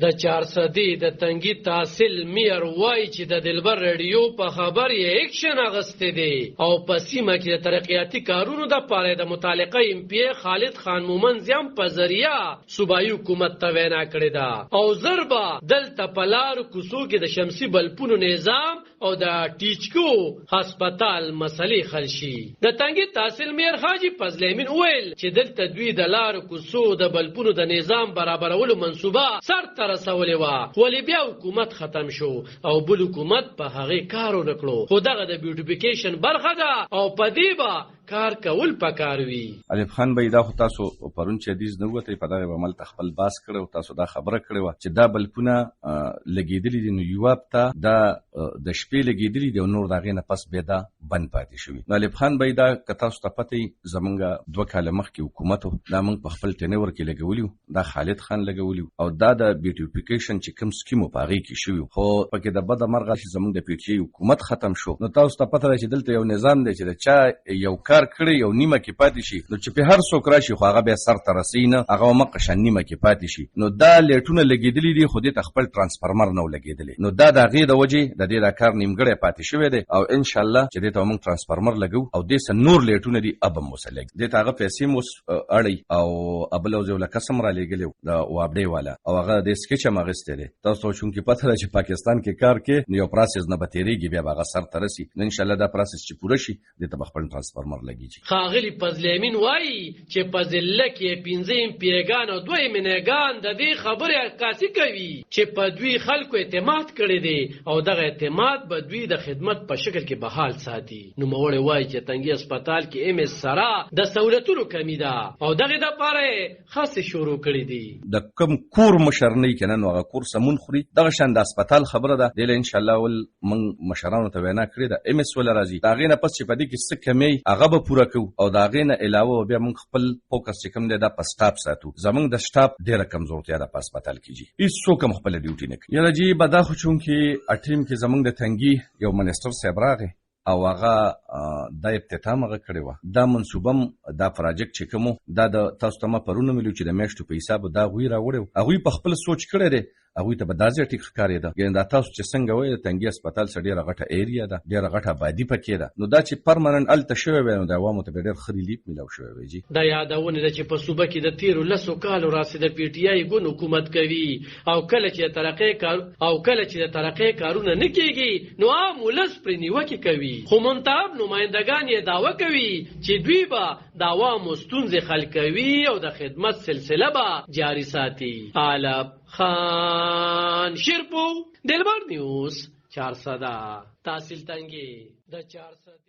د 400 د تنگی تحصیل میر وای چې د دلبر رادیو په خبر یې اکشن اغسته دي او په سیمه کې د ترقیاتي کارونو د پاره د متعلقه ام پی خالد خان مومن زم په ذریعہ صوبایي حکومت ته وینا کړې ده او ضربه دلته پلار کوسو کې د شمسي بلپونو نظام او د ټیچکو هسپتال مسلې خلشي د تنگی تحصیل میر حاجی فضل امین ویل چې دلته دوی د لار کوسو د بلپونو د نظام برابرولو منصوبه سر رسولې وا ولی بیا حکومت ختم شو او بل حکومت په هغه کارو نکړو خو دغه د بیوټیفیکیشن برخه ده او په دې با کار کول پکاروي. الف خان به دا خو تاسو پرون چې دیز نه وته په دغه عمل تخپل باس کړو تاسو دا خبره کړې و چې دا بلپونه لګیدلې دي نو یواب ته دا د شپې لګیدلې دي نور دغه نه پس به دا بند پاتې شوی. الف خان به دا کتا ست پته زمونږ 2 کال مخکې حکومت دا موږ په خپل ټنور کې لګولیو دا خالد خان لګولیو او دا د بیوټیفیکیشن چې کوم سکیمو پاغي کې شوی خو پکې د بد مرغه چې زمونږ د پیټي حکومت ختم شو نو تاسو ته پته چې دلته یو نظام دی چې چا یو کار کړی یو نیمه کې پاتې شي نو چې په هر څوک راشي خو هغه به سر ته رسینه هغه مقشن نیمه کې پاتې شي نو دا لیټونه لګیدلې دي خو دې خپل ترانسفارمر نو لګیدلې نو دا د غي د وجه د دې د کار نیمګړی پاتې شوی دی او ان شاء الله چې دې ته موږ ترانسفارمر لګو او دې سن نور لیټونه دي ابم مسلګ دې ته هغه پیسې مو اړي او ابل او زول قسم را لګلو دا وابډي والا او هغه د سکیچ مغسته دي تاسو چې پته ده چې پاکستان کې کار کې نو پروسس نه بتیریږي بیا هغه سر ترسي ان شاء الله دا پروسس چې پوره شي دې ته خپل ترانسفارمر لګي. خاغلی فضل امین وای چې پزله کې 15 پیګان او 2 منګان د دې خبره عکاسي کوي چې په دوی خلکو اعتماد کړي دي او دغه اعتماد به دوی د خدمت په شکل کې بحال ساتي. نو موړ وای چې تنګي هسپتال کې ام اس سرا د سہولتونو کمی ده او دغه د پاره خاصه شروع کړي دي. د کم کور مشرنی کنه نو هغه کور سمون خوري دغه شان د هسپتال خبره ده د ان شاء الله ول من مشرانو ته وینا کړی ده ام اس ول راځي دا غینه پس چې پدې کې څه کمی هغه به پوره کو او دا غینه علاوه بیا موږ خپل فوکس چې کوم دی دا په سټاپ ساتو زمونږ د سټاپ ډیره کمزورتیا ده په هسپتال کې جی هیڅ څوک هم خپل ډیوټي نه کوي یاره جی بدا خو چون کې اټیم کې زمونږ د تنګي یو منسټر صاحب راغی او هغه د افتتاح هغه کړی و دا منصوبم دا پروژیکټ چې کوم دا د تاسو ته پرونه ملو چې د میاشتو په حساب دا غوی راوړو هغه په خپل سوچ کړی دی هغه ته به دازې ټیک ښکاري ده یعنی دا تاسو چې څنګه وایي تنګي هسپتال سره ډیره غټه ایریا ده ډیره غټه آبادی پکې ده نو دا چې پرمننت الته شوی وي نو دا عوامو ته ډیر خریلیپ ملاو شوی وي جی دا یادونه ده چې په صوبه کې د 13 کالو راسیده پی ټی آی ګون حکومت کوي او کله چې ترقې کارونه نه کیږي نو عام ولس پر نیوکه کوي خو منتخب نمائندگان یې داوا کوي چې دوی به د عوامو ستونزې حل کوي او د خدمت سلسله به جاری ساتي. الف خان شیرپو دلبر نیوز 400 تحصیل تنگی د 400